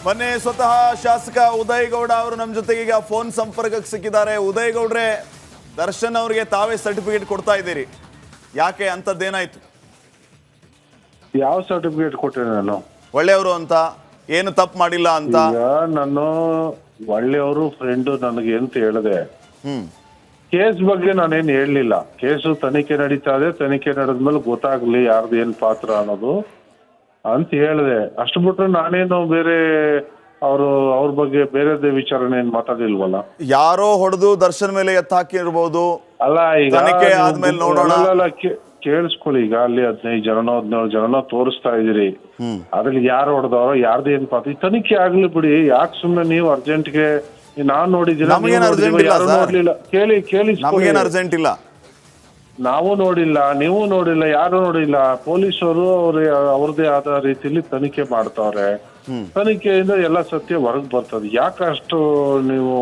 ಮೊನ್ನೆ ಸ್ವತಃ ಶಾಸಕ ಉದಯ್ ಗೌಡ ಅವರು ನಮ್ಮ ಜೊತೆಗೆ ಈಗ ಫೋನ್ ಸಂಪರ್ಕಕ್ಕೆ ಸಿಕ್ಕಿದ್ದಾರೆ. ಉದಯ್ ಗೌಡ್ರೆ, ದರ್ಶನ್ ಅವರಿಗೆ ತಾವೇ ಸರ್ಟಿಫಿಕೇಟ್ ಕೊಡ್ತಾ ಇದ್ದೀರಿ, ಯಾಕೆ ಅಂತದ್ದೇನಾಯ್ತು? ಯಾವ ಸರ್ಟಿಫಿಕೇಟ್ ಕೊಟ್ಟೆ ನಾನು? ಒಳ್ಳೆಯವರು ಅಂತ, ಏನು ತಪ್ಪು ಮಾಡಿಲ್ಲ ಅಂತ. ಈಗ ನಾನು ಒಳ್ಳೆಯವರು ಫ್ರೆಂಡ್ ನನಗೆ ಅಂತ ಹೇಳಿದೆ. ಕೇಸ್ ಬಗ್ಗೆ ನಾನೇನು ಹೇಳಲಿಲ್ಲ. ಕೇಸು ತನಿಖೆ ನಡೀತಾ ಇದೆ, ತನಿಖೆ ನಡೆದ್ಮೇಲೆ ಗೊತ್ತಾಗ್ಲಿ ಯಾರ್ದು ಏನ್ ಪಾತ್ರ ಅನ್ನೋದು ಅಂತ ಹೇಳಿದೆ. ಅಷ್ಟು ಬಿಟ್ರೆ ನಾನೇನು ಬೇರೆ ಅವ್ರ ಬಗ್ಗೆ ಬೇರೆದೇ ವಿಚಾರನೆ ಏನ್ ಮಾತಾಡಿಲ್ವಲ್ಲ. ಯಾರೋ ಹೊಡೆದು ದರ್ಶನ್ ಮೇಲೆ ಎತ್ತ ಹಾಕಿರ್ಬೋದು. ಅಲ್ಲ, ಈಗ ತನಿಖೆ ಆದ್ಮೇಲೆ ನೋಡೋಣ. ಕೇಳಿಸ್ಕೊಳ್ಳಿ, ಈಗ ಅಲ್ಲಿ 15 ಜನನೋ 17 ಜನನೋ ತೋರಿಸ್ತಾ ಇದೀರಿ. ಅದ್ರಲ್ಲಿ ಯಾರು ಹೊಡೆದವ್ರೋ ಯಾರ್ದು ಏನ್ ಪಾತ್ರ ತನಿಖೆ ಆಗ್ಲಿ ಬಿಡಿ. ಯಾಕೆ ಸುಮ್ನೆ ನೀವು ಅರ್ಜೆಂಟ್ಗೆ ನಾನ್ ನೋಡಿದ್ದೀನಿ, ನೋಡ್ಲಿಲ್ಲ. ಕೇಳಿ ಅರ್ಜೆಂಟ್ ಇಲ್ಲ, ನಾವು ನೋಡಿಲ್ಲ, ನೀವು ನೋಡಿಲ್ಲ, ಯಾರು ನೋಡಿಲ್ಲ. ಪೊಲೀಸರು ಅವ್ರದೇ ಆದ ರೀತಿಯಲ್ಲಿ ತನಿಖೆ ಮಾಡ್ತಾವ್ರೆ. ತನಿಖೆಯಿಂದ ಎಲ್ಲ ಸತ್ಯ ಹೊರಗ್ ಬರ್ತದೆ. ಯಾಕೆ ಅಷ್ಟು ನೀವು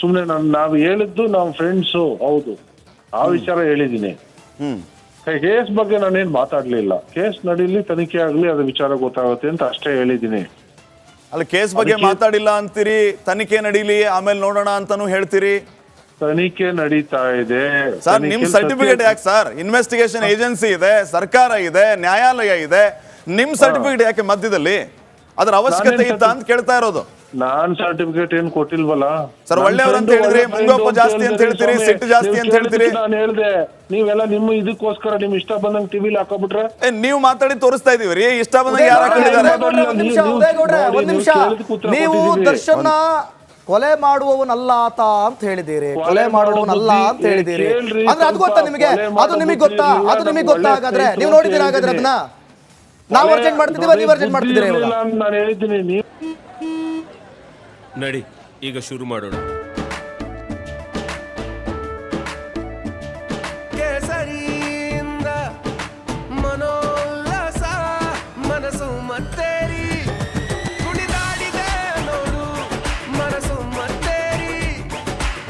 ಸುಮ್ನೆ ನಾವ್ ಹೇಳಿದ್ದು ನಾವು ಫ್ರೆಂಡ್ಸು, ಹೌದು, ಆ ವಿಚಾರ ಹೇಳಿದೀನಿ. ಕೇಸ್ ಬಗ್ಗೆ ನಾನೇನ್ ಮಾತಾಡ್ಲಿಲ್ಲ. ಕೇಸ್ ನಡೀಲಿ, ತನಿಖೆ ಆಗ್ಲಿ, ಅದ್ರ ವಿಚಾರ ಗೊತ್ತಾಗುತ್ತೆ ಅಂತ ಅಷ್ಟೇ ಹೇಳಿದೀನಿ. ಅಲ್ಲ, ಕೇಸ್ ಬಗ್ಗೆ ಮಾತಾಡಿಲ್ಲ ಅಂತೀರಿ, ತನಿಖೆ ನಡೀಲಿ ಆಮೇಲೆ ನೋಡೋಣ ಅಂತಾನು ಹೇಳ್ತೀರಿ. ತನಿಖೆ ನಡೀತಾ ಇದೆ ಸರ್. ನಿಮ್ ಸರ್ಟಿಫಿಕೇಟ್ ಯಾಕೆ ಸರ್? ಇನ್ವೆಸ್ಟಿಗೇಷನ್ ಏಜೆನ್ಸಿ ಇದೆ, ಸರ್ಕಾರ ಇದೆ, ನ್ಯಾಯಾಲಯ ಇದೆ. ನಿಮ್ ಸರ್ಟಿಫಿಕೇಟ್ ಯಾಕೆ ಮಧ್ಯದಲ್ಲಿ? ಅದರ ಅವಶ್ಯಕತೆ ಇತ್ತ ಅಂತ ಕೇಳ್ತಾ ಇರೋದು. ನಾನ್ ಸರ್ಟಿಫಿಕೇಟ್ ಏನ್ ಕೊಟ್ಟಿಲ್ವಲ್ಲ ಸರ್. ಒಳ್ಳೆಯವ್ರು ಅಂತ ಹೇಳಿದ್ರಿ, ಮುಂಗೋಪ ಜಾಸ್ತಿ ಅಂತ ಹೇಳ್ತೀರಿ, ಸಿಟ್ಟು ಜಾಸ್ತಿ ಅಂತ ಹೇಳ್ತೀರಿ. ನಾನು ಹೇಳ್ದೆ, ನೀವೆಲ್ಲ ನಿಮ್ಮ ಇದಕ್ಕೋಸ್ಕರ ನಿಮ್ ಇಷ್ಟ ಬಂದಂಗ್ ಟಿವಿಲಿ ಹಾಕೋಬಿಟ್ರೆ ನೀವು ಮಾತಾಡಿ ತೋರಿಸ್ತಾ ಇದೀವಿ. ಇಷ್ಟ ಬಂದಂಗ ಯಾರು ಹಾಕೊಂಡಿದ್ದಾರೆ? ನೀವು ದರ್ಶನ ಕೊಲೆ ಮಾಡುವವನಲ್ಲ ಆತ ಅಂತ ಹೇಳಿದಿರಿ, ಕೊಲೆ ಮಾಡುವವನಲ್ಲ ಅಂತ ಹೇಳಿದಿರಿ. ಅಂದ್ರೆ ಅದು ಗೊತ್ತಾ ನಿಮಗೆ? ಅದು ನಿಮಗೆ ಗೊತ್ತಾ? ಅದು ನಿಮಗೆ ಗೊತ್ತಾ? ಹಾಗಾದ್ರೆ ನೀವು ನೋಡಿದ್ದೀರಾ? ಹಾಗಾದ್ರೆ ಅದನ್ನ ನಾವು ಅರ್ಜೆಂಟ್ ಮಾಡ್ತಿದ್ದೀವಿ, ನೀವು ಅರ್ಜೆಂಟ್ ಮಾಡ್ತಿದ್ದೀರಿ. ನಾನು ಹೇಳಿದ್ದೀನಿ. ನೀವು ನಡಿ, ಈಗ ಶುರು ಮಾಡೋಣ. ಕೇಸರಿಯಿಂದ ಮನೋಲ್ಲಾಸ ಮನಸ್ಸು ಮತ್ತೇರಿ ಕುಣಿದಾಡಿದೆ ನೋಡು, ಮನಸ್ಸು ಮತ್ತೇರಿ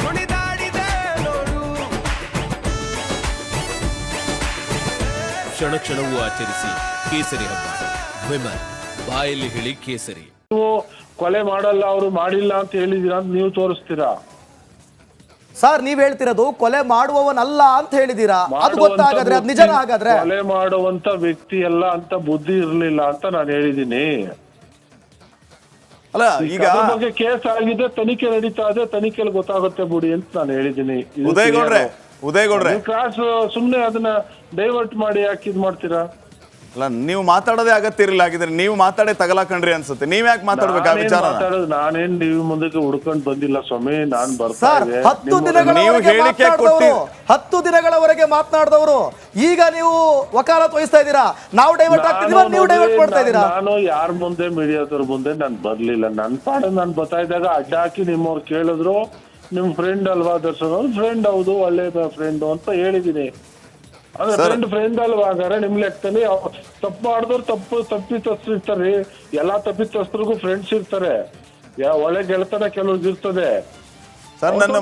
ಕುಣಿದಾಡಿದೆ ನೋಡು. ಕ್ಷಣ ಕ್ಷಣವೂ ಆಚರಿಸಿ ಕೇಸರಿ ಹಬ್ಬ. ವಿಮಲ್, ಬಾಯಲ್ಲಿ ಹೇಳಿ ಕೇಸರಿ. ಕೊಲೆ ಮಾಡಲ್ಲ, ಅವರು ಮಾಡಿಲ್ಲ ಅಂತ ಹೇಳಿದೀರಾ ಅಂತ ನೀವು ತೋರಿಸ್ತೀರಾ? ಸರ್, ನೀವ್ ಹೇಳ್ತಿರೋದು ಕೊಲೆ ಮಾಡುವವನಲ್ಲ ಅಂತ ಹೇಳಿದೀರಾ. ಅದು ಗೊತ್ತಾಗಾದ್ರೆ ಅದು ನಿಜನ? ಹಾಗಾದ್ರೆ ಕೊಲೆ ಮಾಡುವಂತ ವ್ಯಕ್ತಿ ಎಲ್ಲ ಅಂತ ಬುದ್ಧಿ ಇರ್ಲಿಲ್ಲ ಅಂತ ನಾನು ಹೇಳಿದೀನಿ. ಅಲ್ಲ, ಈಗ ಬಗ್ಗೆ ಕೇಸ್ ಆಗಿದೆ, ತನಿಖೆ ನಡೀತಾ ಇದೆ, ತನಿಖೆಯಲ್ಲಿ ಗೊತ್ತಾಗುತ್ತೆ ಬಿಡಿ ಅಂತ ನಾನು ಹೇಳಿದೀನಿ. ಉದಯ್ ಗೌಡ್ರೆ ಕ್ಲಾಸ್ ಸುಮ್ನೆ ಅದನ್ನ ಡೈವರ್ಟ್ ಮಾಡಿ ಯಾಕೆ ಇದ್ ಮಾಡ್ತೀರಾ? ಅಲ್ಲ, ನೀವು ಮಾತಾಡೋದೇ ಅಗತ್ಯ ಇರಲಿಲ್ಲ. ಆಗಿದ್ರೆ ನೀವು ಮಾತಾಡೇ ತಗಲಾಕಂಡ್ರಿ ಅನ್ಸುತ್ತೆ. ನೀವ್ ಯಾಕೆ ಮಾತಾಡ್ಬೇಕು ಆ ವಿಚಾರ? ನಾನೇನ್ ನೀವು ಮುಂದಕ್ಕೆ ಹುಡ್ಕೊಂಡ್ ಬಂದಿಲ್ಲ ಸ್ವಾಮಿ. ನಾನ್ ಬರ್ತಾ ಇದ್ದೆ. 10 ದಿನಗಳವರೆಗೆ ಮಾತನಾಡಿದವರು ಈಗ ನೀವು ವಕಾಲತ್ ವಹಿಸ್ತಾ ಇದ್ದೀರಾ. ನಾವು ಡೈವರ್ಟ್ ಆಗ್ತಿದೀವಿ, ನೀವು ಡೈವರ್ಟ್ ಮಾಡ್ತಾ ಇದ್ದೀರಾ. ನಾನು ಯಾರ ಮುಂದೆ, ಮೀಡಿಯಾದವ್ರ ಮುಂದೆ ನಾನು ಬರ್ಲಿಲ್ಲ. ನನ್ ಪಾಡ ನಾನು ಬರ್ತಾ ಇದ್ದಾಗ ಅಡ್ಡ ಹಾಕಿ ನಿಮ್ಮವ್ರು ಕೇಳಿದ್ರು, ನಿಮ್ ಫ್ರೆಂಡ್ ಅಲ್ವಾ ದರ್ಶನ್ ಅವ್ರು? ಫ್ರೆಂಡ್, ಹೌದು, ಒಳ್ಳೆ ಫ್ರೆಂಡ್ ಅಂತ ಹೇಳಿದೀನಿ. ಅಂದ್ರೆ ಫ್ರೆಂಡ್ ಅಲ್ವಾ? ಹಾಗಾದ್ರೆ ನಿಮ್ ಲೆಕ್ಕದಲ್ಲಿ ತಪ್ಪು ಮಾಡಿದವ್ರು ತಪ್ಪಿತಸ್ಥರು ಇರ್ತಾರೆ. ಎಲ್ಲಾ ತಪ್ಪಿತಸ್ಥರಿಗೂ ಫ್ರೆಂಡ್ಸ್ ಇರ್ತಾರೆ. ಒಳ್ಳೆ ಗೆಳತನ ಕೆಲವ್ರಿಗೆ ಇರ್ತದೆ. ಸರ್, ನನ್ನ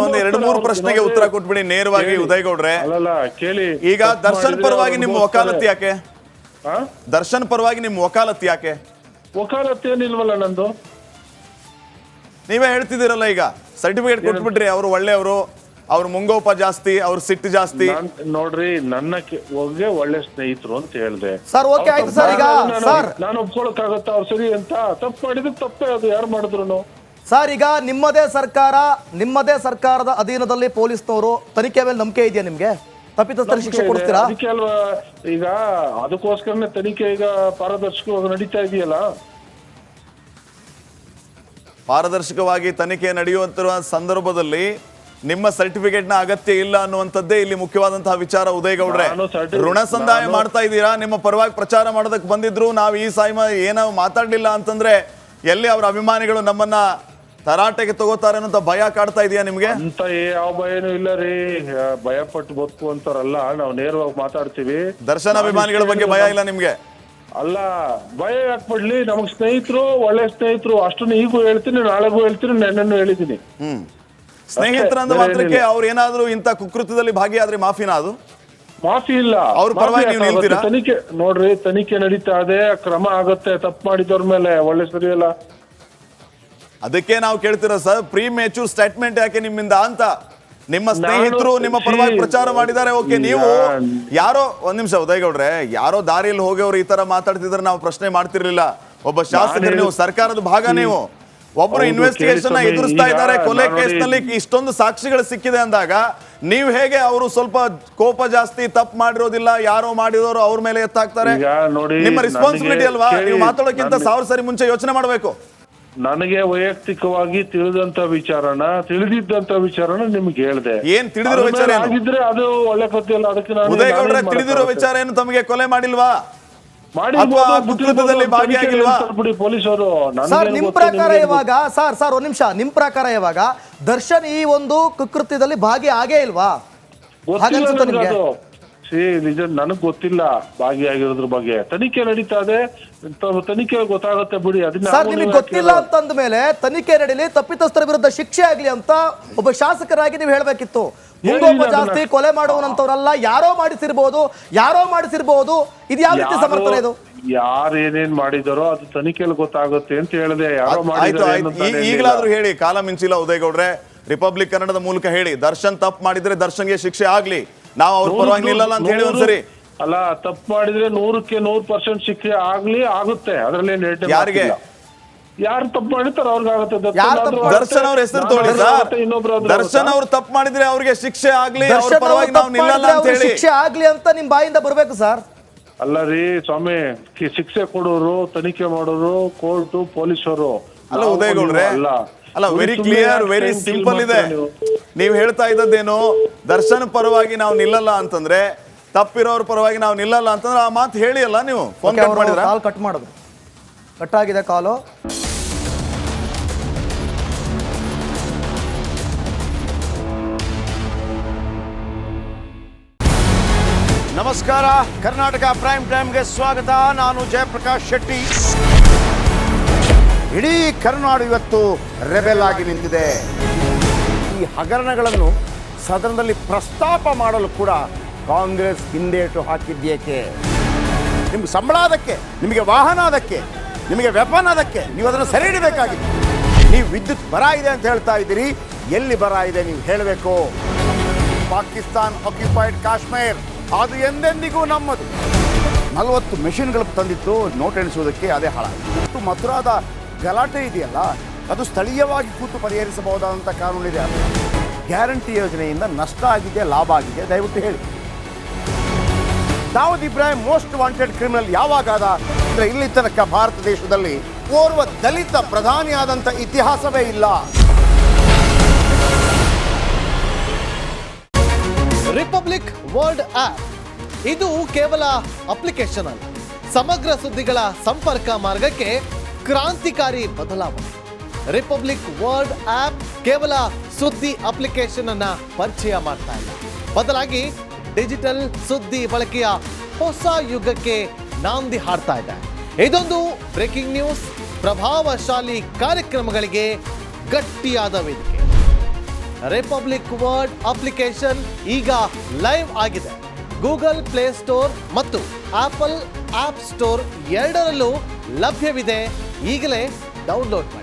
ಒಂದು 2-3 ಪ್ರಶ್ನೆಗೆ ಉತ್ತರ ಕೊಟ್ಬಿಡಿ ನೇರವಾಗಿ ಉದಯ್ ಗೌಡ್ರೆ. ಅಲ್ಲಲ್ಲ, ಕೇಳಿ. ಈಗ ದರ್ಶನ್ ಪರವಾಗಿ ನಿಮ್ಮ ವಕಾಲತ್ ಯಾಕೆ? ದರ್ಶನ್ ಪರವಾಗಿ ನಿಮ್ಮ ವಕಾಲತ್ ಯಾಕೆ? ವಕಾಲತ್ ಏನಿಲ್ವಲ್ಲ ನಂದು. ನೀವೇ ಹೇಳ್ತಿದ್ದೀರಲ್ಲ, ಈಗ ಸರ್ಟಿಫಿಕೇಟ್ ಕೊಟ್ಬಿಟ್ರಿ. ಅವರು ಒಳ್ಳೆಯವರು, ಅವ್ರ ಮುಂಗೋಪ ಜಾಸ್ತಿ, ಅವ್ರ ಸಿಟ್ಟು ಜಾಸ್ತಿ. ನೋಡ್ರಿ, ನನ್ನ ಒಳ್ಳೆ ಸ್ನೇಹಿತರು ಅಂತ ಹೇಳ್ದೆ. ಸರ್, ಓಕೆ, ಆಯ್ತು ಸರ್. ಈಗ ನಾನು ಒಪ್ಕೊಳಕ್ಕಾಗತ್ತಾ ಅವ್ರು ಸರಿ ಅಂತ? ತಪ್ಪು ಮಾಡಿದ್ರೆ ತಪ್ಪೇ, ಅದು ಯಾರು ಮಾಡಿದ್ರು. ಸರ್, ಈಗ ನಿಮ್ಮದೇ ಸರ್ಕಾರದ ಅಧೀನದಲ್ಲಿ ಪೊಲೀಸ್ನವರು ತನಿಖೆ ಮೇಲೆ ನಂಬಿಕೆ ಇದೆಯಾ ನಿಮ್ಗೆ? ತಪ್ಪಿತಸ್ಥರಿಗೆ ಶಿಕ್ಷೆ ಕೊಡ್ತೀರಾ? ಅದಕ್ಕೆ ಅಲ್ವಾ ಈಗ ಅದಕ್ಕೋಸ್ಕರನೇ ತನಿಖೆ ಈಗ ಪಾರದರ್ಶಕವಾಗಿ ನಡೀತಾ ಇದೆಯಲ್ಲ. ಪಾರದರ್ಶಕವಾಗಿ ತನಿಖೆ ನಡೆಯುವಂತಿರುವ ಸಂದರ್ಭದಲ್ಲಿ ನಿಮ್ಮ ಸರ್ಟಿಫಿಕೇಟ್ ನ ಅಗತ್ಯ ಇಲ್ಲ ಅನ್ನುವಂಥದ್ದೇ ಇಲ್ಲಿ ಮುಖ್ಯವಾದಂತಹ ವಿಚಾರ. ಉದಯ್ ಗೌಡ್ರೆ, ಋಣ ಸಂದಾಯ ಮಾಡ್ತಾ ಇದ್ದೀರಾ. ನಿಮ್ಮ ಪರವಾಗಿ ಪ್ರಚಾರ ಮಾಡೋದಕ್ಕೆ ಬಂದಿದ್ರು. ನಾವು ಈ ಸಾಯಿ ಏನೋ ಮಾತಾಡ್ಲಿಲ್ಲ ಅಂತಂದ್ರೆ ಎಲ್ಲಿ ಅವರ ಅಭಿಮಾನಿಗಳು ನಮ್ಮನ್ನ ತರಾಟೆಗೆ ತಗೋತಾರೆ ಅನ್ನೋ ಭಯ ಕಾಡ್ತಾ ಇದೆಯಾ ನಿಮ್ಗೆ? ಅಂತ ಯಾವ ಭಯನೂ ಇಲ್ಲ ರೀ. ಭಯ ಪಟ್ಟು ಬದುಕುವಂತವ್ರಲ್ಲ ನಾವು, ನೇರವಾಗಿ ಮಾತಾಡ್ತೀವಿ. ದರ್ಶನ್ ಅಭಿಮಾನಿಗಳ ಬಗ್ಗೆ ಭಯ ಇಲ್ಲ ನಿಮ್ಗೆ? ಅಲ್ಲ, ಭಯ ಯಾಕೆ ಪಡ್ಲಿ? ನಮಗ್ ಸ್ನೇಹಿತರು, ಒಳ್ಳೆ ಸ್ನೇಹಿತರು. ಅಷ್ಟನ್ನು ಈಗೂ ಹೇಳ್ತೀನಿ, ನಾಳೆಗೂ ಹೇಳ್ತೀನಿ, ನೆನ್ನೆನೂ ಹೇಳಿದ್ದೀನಿ. ಸ್ನೇಹಿತರಂದ ಮಾತ್ರಕ್ಕೆ ಅವ್ರು ಏನಾದ್ರು ಇಂತ ಕುಕೃತ್ಯದಲ್ಲಿ ಭಾಗಿಯಾದ್ರೆ ಮಾಫಿನಾ? ಅದು ಮಾಫಿ ಇಲ್ಲ. ಅವ್ರ ಪರವಾಗಿ ನೀವು ನಿಲ್ತೀರಾ? ತನಿಖೆ ನೋಡ್ರಿ, ತನಿಖೆ ನಡೀತಾ ಇದೆ, ಕ್ರಮ ಆಗತ್ತೆ. ತಪ್ಪು ಮಾಡಿದವ್ರ ಮೇಲೆ ಒಳ್ಳೆ ಸರಿಯಲ್ಲ. ಅದಕ್ಕೆ ನಾವು ಕೇಳ್ತಿರೋ ಸರ್ ಪ್ರೀ ಮೆಚೂರ್ ಸ್ಟೇಟ್ಮೆಂಟ್ ಯಾಕೆ ನಿಮ್ಮಿಂದ ಅಂತ. ನಿಮ್ಮ ಸ್ನೇಹಿತರು ನಿಮ್ಮ ಪರವಾಗಿ ಪ್ರಚಾರ ಮಾಡಿದ್ದಾರೆ, ಓಕೆ. ನೀವು ಯಾರೋ ಒಂದ್ ನಿಮಿಷ ಉದಯಗೌಡ್ರೆ, ಯಾರೋ ದಾರಿಯಲ್ಲಿ ಹೋಗೋರು ಈ ತರ ಮಾತಾಡ್ತಿದ್ರೆ ನಾವು ಪ್ರಶ್ನೆ ಮಾಡ್ತಿರ್ಲಿಲ್ಲ. ಒಬ್ಬ ಶಾಸಕರು, ನೀವು ಸರ್ಕಾರದ ಭಾಗ, ನೀವು ಒಬ್ಬರು ಇನ್ವೆಸ್ಟಿಗೇಷನ್ ಎದುರಿಸ್ತಾ ಇದ್ದಾರೆ ಕೊಲೆ ಕೇಸ್ ನಲ್ಲಿ, ಇಷ್ಟೊಂದು ಸಾಕ್ಷಿಗಳು ಸಿಕ್ಕಿದೆ ಅಂದಾಗ ನೀವು ಹೇಗೆ ಅವರು ಸ್ವಲ್ಪ ಕೋಪ ಜಾಸ್ತಿ, ತಪ್ಪು ಮಾಡಿರೋದಿಲ್ಲ, ಯಾರೋ ಮಾಡಿದವರು ಅವ್ರ ಮೇಲೆ ಎತ್ತಾಕ್ತಾರೆ? ನಿಮ್ಮ ರೆಸ್ಪಾನ್ಸಿಬಿಲಿಟಿ ಅಲ್ವಾ? ನೀವು ಮಾತಾಡೋಕ್ಕಿಂತ 1000 ಸರಿ ಮುಂಚೆ ಯೋಚನೆ ಮಾಡಬೇಕು. ನನಗೆ ವೈಯಕ್ತಿಕವಾಗಿ ತಿಳಿದಿದ್ದಂತ ವಿಚಾರನ ನಿಮ್ಗೆ ಹೇಳ್ದೆ. ಏನ್ ತಿಳಿದಿರೋ ವಿಚಾರ ಆಗಿದ್ರೆ ಅದು ಒಳ್ಳೆ ಕಥೆ ಅಲ್ಲ. ಅದಕ್ಕೆ ನಾನು ಉದಯಗೌಡ್ರೆ, ತಿಳಿದಿರೋ ವಿಚಾರ ಏನು? ತಮಗೆ ಕೊಲೆ ಮಾಡಿಲ್ವಾ? ಭಾಗಿಯಾಗಿಲ್ವಾ? ಪೊಲೀಸರು ಸರ್ ನಿಮ್ ಪ್ರಕಾರ ಇವಾಗ ಸರ್ ಒಂದ್ ನಿಮಿಷ, ನಿಮ್ ಪ್ರಕಾರ ಇವಾಗ ದರ್ಶನ್ ಈ ಒಂದು ಕುಕೃತ್ಯದಲ್ಲಿ ಭಾಗಿ ಆಗೇ ಇಲ್ವಾ? ನಿಜ ನನಗ್ ಗೊತ್ತಿಲ್ಲ ಭಾಗಿಯಾಗಿರೋದ್ರ ಬಗ್ಗೆ. ತನಿಖೆ ನಡೀತಾ ಇದೆ, ತನಿಖೆ ಗೊತ್ತಾಗುತ್ತೆ ಬಿಡಿ. ಸರ್ ನಿಮಗೆ ಗೊತ್ತಿಲ್ಲ ಅಂತಂದ ಮೇಲೆ ತನಿಖೆ ನಡೀಲಿ, ತಪ್ಪಿತಸ್ಥರ ವಿರುದ್ಧ ಶಿಕ್ಷೆ ಆಗ್ಲಿ ಅಂತ ಒಬ್ಬ ಶಾಸಕರಾಗಿ ನೀವು ಹೇಳ್ಬೇಕಿತ್ತು. ಮುಂಗೋಪ ಜಾಸ್ತಿ ಕೊಲೆ ಮಾಡುವಂತವ್ರಲ್ಲ, ಯಾರೋ ಮಾಡಿಸಿರ್ಬೋದು. ಇದು ಯಾವ ರೀತಿ ಸಮರ್ಥನೆ? ಇದು ಯಾರು ಏನೇನ್ ಮಾಡಿದಾರೋ ಅದು ತನಿಖೆಯಲ್ಲಿ ಗೊತ್ತಾಗುತ್ತೆ ಅಂತ ಹೇಳಿದೆ. ಯಾರೋ ಈಗಲಾದ್ರೂ ಹೇಳಿ, ಕಾಲ ಮಿಂಚಿಲ್ಲ ಉದಯಗೌಡ್ರೆ. ರಿಪಬ್ಲಿಕ್ ಕನ್ನಡದ ಮೂಲಕ ಹೇಳಿ, ದರ್ಶನ್ ತಪ್ಪು ಮಾಡಿದ್ರೆ ದರ್ಶನ್ಗೆ ಶಿಕ್ಷೆ ಆಗ್ಲಿ, ನಾವು ಅವ್ರ ಪರವಾಗಿ ನಿಲ್ಲಲ್ಲ ಅಂತ ಹೇಳಿ ಒಂದ್ಸರಿ. ಅಲ್ಲ, ತಪ್ಪು ಮಾಡಿದ್ರೆ 100% ಶಿಕ್ಷೆ ಆಗುತ್ತೆ. ಅದ್ರಲ್ಲಿ ಯಾರಿಗೆ? ಯಾರು ತಪ್ಪು ಮಾಡಿರ್ತಾರೋ ಅವ್ರಿಗಾಗುತ್ತೆ. ದರ್ಶನ್ ಅವ್ರ ಹೆಸರು ತೊಗೊಳ್ಳಿ ಸರ್. ದರ್ಶನ್ ಅವ್ರು ತಪ್ಪು ಮಾಡಿದ್ರೆ ಅವ್ರಿಗೆ ಶಿಕ್ಷೆ ಆಗ್ಲಿ, ಅವ್ರ ಪರವಾಗಿ ನಾವು ನಿಲ್ಲಲ್ಲ ಅಂತ ಹೇಳಿ. ಶಿಕ್ಷೆ ಆಗ್ಲಿ ಅಂತ ನಿಮ್ ಬಾಯಿಂದ ಬರ್ಬೇಕು ಸರ್. ಅಲ್ಲ ರೀ ಸ್ವಾಮಿ, ಶಿಕ್ಷೆ ಕೊಡೋರು, ತನಿಖೆ ಮಾಡೋರು ಕೋರ್ಟು, ಪೊಲೀಸರು. ಅಲ್ಲ ಉದಯಗೌಡ್ರೆ, ಅಲ್ಲ ವೆರಿ ಕ್ಲಿಯರ್, ವೆರಿ ಸಿಂಪಲ್ ಇದೆ. ನೀವು ಹೇಳ್ತಾ ಇದ್ದದ್ದೇನು, ದರ್ಶನ್ ಪರವಾಗಿ ನಾವು ನಿಲ್ಲಲ್ಲ ಅಂತಂದ್ರೆ, ತಪ್ಪಿರೋರ ಪರವಾಗಿ ನಾವು ನಿಲ್ಲಲ್ಲ ಅಂತಂದ್ರೆ ಆ ಮಾತು ಹೇಳಿ ಅಲ್ಲ ನೀವು. ಫೋನ್ ಕಟ್ ಮಾಡಿದ್ರ? ಕಾಲ್ ಕಟ್ ಮಾಡಿದ್ರು, ಕಟ್ ಆಗಿದೆ ಕಾಲು. ನಮಸ್ಕಾರ, ಕರ್ನಾಟಕ ಪ್ರೈಮ್ ಟೈಮ್ಗೆ ಸ್ವಾಗತ. ನಾನು ಜಯಪ್ರಕಾಶ್ ಶೆಟ್ಟಿ. ಇಡೀ ಕರ್ನಾಡು ಇವತ್ತು ರೆಬೆಲ್ ಆಗಿ ನಿಂತಿದೆ. ಈ ಹಗರಣಗಳನ್ನು ಸದನದಲ್ಲಿ ಪ್ರಸ್ತಾಪ ಮಾಡಲು ಕೂಡ ಕಾಂಗ್ರೆಸ್ ಹಿಂದೇಟು ಹಾಕಿದ್ದೇಕೆ? ನಿಮ್ಗೆ ಸಂಬಳ ಅದಕ್ಕೆ, ನಿಮಗೆ ವಾಹನ ಅದಕ್ಕೆ, ನಿಮಗೆ ವೆಪನ್ ಅದಕ್ಕೆ, ನೀವು ಅದನ್ನು ಸೆರೆ ಹಿಡಿಬೇಕಾಗಿತ್ತು. ನೀವು ವಿದ್ಯುತ್ ಬರ ಇದೆ ಅಂತ ಹೇಳ್ತಾ ಇದ್ದೀರಿ, ಎಲ್ಲಿ ಬರ ಇದೆ ನೀವು ಹೇಳಬೇಕು. ಪಾಕಿಸ್ತಾನ್ ಆಕ್ಯುಪೈಡ್ ಕಾಶ್ಮೀರ್ ಅದು ಎಂದೆಂದಿಗೂ ನಮ್ಮದು. 40 ಮೆಷಿನ್ಗಳು ತಂದಿತ್ತು ನೋಟ್ ಎಣಿಸುವುದಕ್ಕೆ, ಅದೇ ಹಾಳಾಗಿದೆ. ಮಥುರಾದ ಗಲಾಟೆ ಇದೆಯಲ್ಲ, ಅದು ಸ್ಥಳೀಯವಾಗಿ ಕೂತು ಪರಿಹರಿಸಬಹುದಾದಂಥ ಕಾನೂನಿದೆ. ಗ್ಯಾರಂಟಿ ಯೋಜನೆಯಿಂದ ನಷ್ಟ ಆಗಿದೆ, ಲಾಭ ಆಗಿದೆ, ದಯವಿಟ್ಟು ಹೇಳಿ. Dawood Ibrahim most wanted criminal ಯಾವಾಗಾದ ಅಂದರೆ ಇಲ್ಲಿ ತನಕ ಭಾರತ ದೇಶದಲ್ಲಿ ಓರ್ವ ದಲಿತ ಪ್ರಧಾನಿಯಾದಂಥ ಇತಿಹಾಸವೇ ಇಲ್ಲ. ರಿಪಬ್ಲಿಕ್ ವರ್ಲ್ಡ್ ಆಪ್ ಇದು ಕೇವಲ ಅಪ್ಲಿಕೇಶನ್ ಅಲ್ಲ, ಸಮಗ್ರ ಸುದ್ದಿಗಳ ಸಂಪರ್ಕ ಮಾರ್ಗಕ್ಕೆ ಕ್ರಾಂತಿಕಾರಿ ಬದಲಾವಣೆ. ರಿಪಬ್ಲಿಕ್ ವರ್ಲ್ಡ್ ಆಪ್ ಕೇವಲ ಸುದ್ದಿ ಅಪ್ಲಿಕೇಶನ್ ಅನ್ನ ಪರಿಚಯ ಮಾಡ್ತಾ ಇಲ್ಲ, ಬದಲಾಗಿ ಡಿಜಿಟಲ್ ಸುದ್ದಿ ಬಳಕೆಯ ಹೊಸ ಯುಗಕ್ಕೆ ನಾಂದಿ ಹಾಡ್ತಾ ಇದೆ. ಇದೊಂದು ಬ್ರೇಕಿಂಗ್ ನ್ಯೂಸ್, ಪ್ರಭಾವಶಾಲಿ ಕಾರ್ಯಕ್ರಮಗಳಿಗೆ ಗಟ್ಟಿಯಾದ ವೇದಿಕೆ. ರಿಪಬ್ಲಿಕ್ ವರ್ಲ್ಡ್ ಅಪ್ಲಿಕೇಶನ್ ಈಗ ಲೈವ್ ಆಗಿದೆ. ಗೂಗಲ್ ಪ್ಲೇ ಸ್ಟೋರ್ ಮತ್ತು ಆಪಲ್ ಆಪ್ ಸ್ಟೋರ್ ಎರಡರಲ್ಲೂ ಲಭ್ಯವಿದೆ. ಈಗಲೇ ಡೌನ್ಲೋಡ್ ಮಾಡಿ.